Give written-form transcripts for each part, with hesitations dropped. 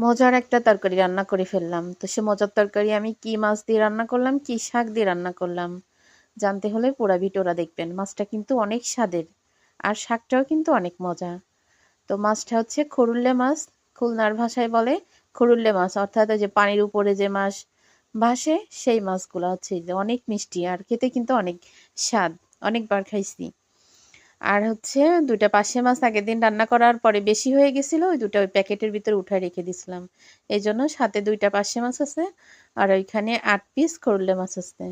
মজার একটা তরকারি রান্না করে ফেললাম। তো সে মজার তরকারি আমি কি মাছ দিয়ে রান্না করলাম, কি শাক দিয়ে রান্না করলাম জানতে হলে পুরা ভিডিওটা দেখবেন। মাছটা কিন্তু অনেক স্বাদের আর শাকটাও কিন্তু অনেক মজা। তো মাছটা হচ্ছে খরুল্লে মাছ, খুলনার ভাষায় বলে খরুল্লে মাছ, অর্থাৎ ওই যে পানির উপরে যে মাছ ভাসে সেই মাছগুলো হচ্ছে যে অনেক মিষ্টি আর খেতে কিন্তু অনেক স্বাদ। অনেকবার খাইছি। আর হচ্ছে ২টা পার্শে মাছ আগের দিন রান্না করার পরে বেশি হয়ে গেছিল, ওই ২টা ওই প্যাকেটের ভিতরে উঠায় রেখে দিছিলাম। এজন্য সাথে ২টা পার্শে মাছ আছে আর ওইখানে ৮ পিস খরুল্লে মাছ আছে।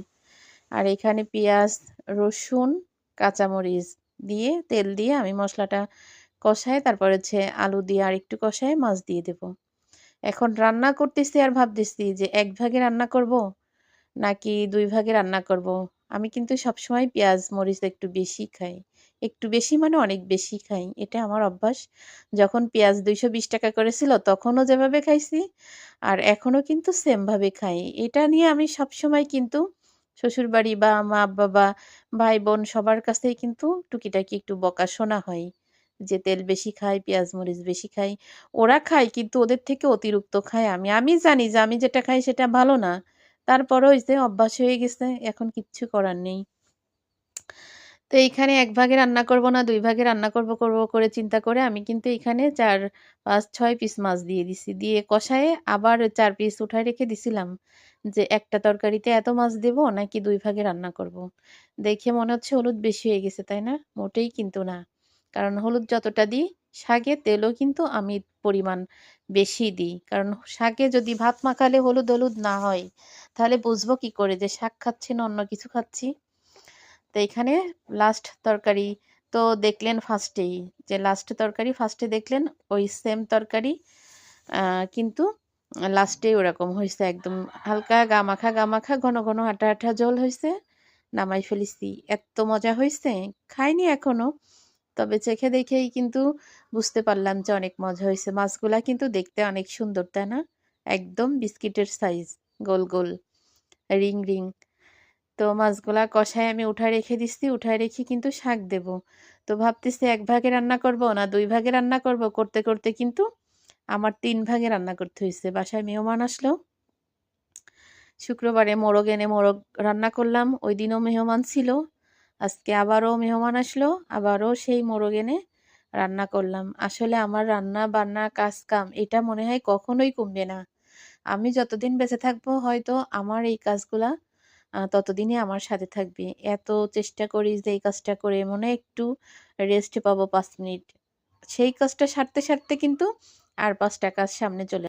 আর এখানে পেঁয়াজ, রসুন, কাঁচামরিচ দিয়ে তেল দিয়ে আমি মশলাটা কষায় তারপর হচ্ছে আলু দিয়ে আর একটু কষায় মাছ দিয়ে দেব। এখন রান্না করতেছি আর ভাবতেছি যে ১ ভাগে রান্না করব নাকি ২ ভাগে রান্না করব। আমি কিন্তু সবসময় পেঁয়াজ মরিচ একটু বেশি খাই। একটু বেশি মানে অনেক বেশি খাই। এটা আমার অভ্যাস। যখন পেঁয়াজ ৳২২০ করে ছিল তখনও যেভাবে খাইছি আর এখনো কিন্তু সেম ভাবে খাই। এটা নিয়ে আমি সবসময় কিন্তু শ্বশুরবাড়ি বা মা-বাবা, ভাই-বোন সবার কাছেই কিন্তু টুকিটাকি একটু বকা শোনা হয়। যে তেল বেশি খায়, পেঁয়াজ মরিচ বেশি খাই। ওরা খায় কিন্তু ওদের থেকে অতিরিক্ত খাই আমি। আমি জানি যে আমি যেটা খাই সেটা ভালো না। তারপরেও ওই যে অভ্যাস হয়ে গেছে, এখন কিচ্ছু করার নেই। তো এইখানে ১ ভাগে রান্না করব না ২ ভাগে রান্না করব করে চিন্তা করে আমি কিন্তু এখানে ৪, ৫, ৬ পিস মাছ দিয়ে দিছি। দিয়ে কষায়ে আবার ৪ পিস উঠায় রেখে দিছিলাম যে একটা তরকারিতে এত মাছ দেব নাকি ২ ভাগে রান্না করব। দেখে মনে হচ্ছে হলুদ বেশি হয়ে গেছে, তাই না? মোটেই কিন্তু না। কারণ হলুদ যতটা দিই শাকে তেলও কিন্তু আমি পরিমাণ বেশি দিই। কারণ শাকে যদি ভাত মাখালে হলুদ না হয় তাহলে বুঝবো কি করে যে শাক খাচ্ছি না অন্য কিছু খাচ্ছি? তো এখানে লাস্ট তরকারি তো দেখলেন ফার্স্টেই যে লাস্ট তরকারি ফার্স্টে দেখলেন ওই সেম তরকারি কিন্তু লাস্টে ওরকম হয়েছে একদম হালকা গা মাখা ঘন আঠা ঝোল হয়েছে। নামাই ফেলিছি। এত মজা হয়েছে, খাইনি এখনো, তবে চেখে দেখেই কিন্তু বুঝতে পারলাম যে অনেক মজা হয়েছে। মাছগুলা কিন্তু দেখতে অনেক সুন্দর, তাই না? একদম বিস্কিটের সাইজ, গোল গোল, রিং। তো মাছগুলা কষায় আমি উঠায় রেখে দিচ্ছি, উঠায় রেখে কিন্তু শাক দেব। তো ভাবতেছি ১ ভাগে রান্না করব না ২ ভাগে রান্না করব, করতে করতে কিন্তু আমার ৩ ভাগে রান্না করতে হয়েছে। বাসায় মেহমান আসলো। শুক্রবারে মোরগ এনে মোরগ রান্না করলাম। ওইদিনও মেহমান ছিল। আজকে আবারও মেহমান আসলো। আবারও সেই মোরগ এনে রান্না করলাম। আসলে আমার রান্না বান্না কাজ কাম এটা মনে হয় কখনোই কমবে না। আমি যতদিন বেঁচে থাকবো হয়তো আমার এই কাজগুলা ততদিনই আমার সাথে থাকবে। এত চেষ্টা করি যে এই কাজটা করে মনে হয় একটু রেস্ট পাবো ৫ মিনিট। সেই কাজটা সারতে কিন্তু আর ৫ টা কাজ সামনে চলে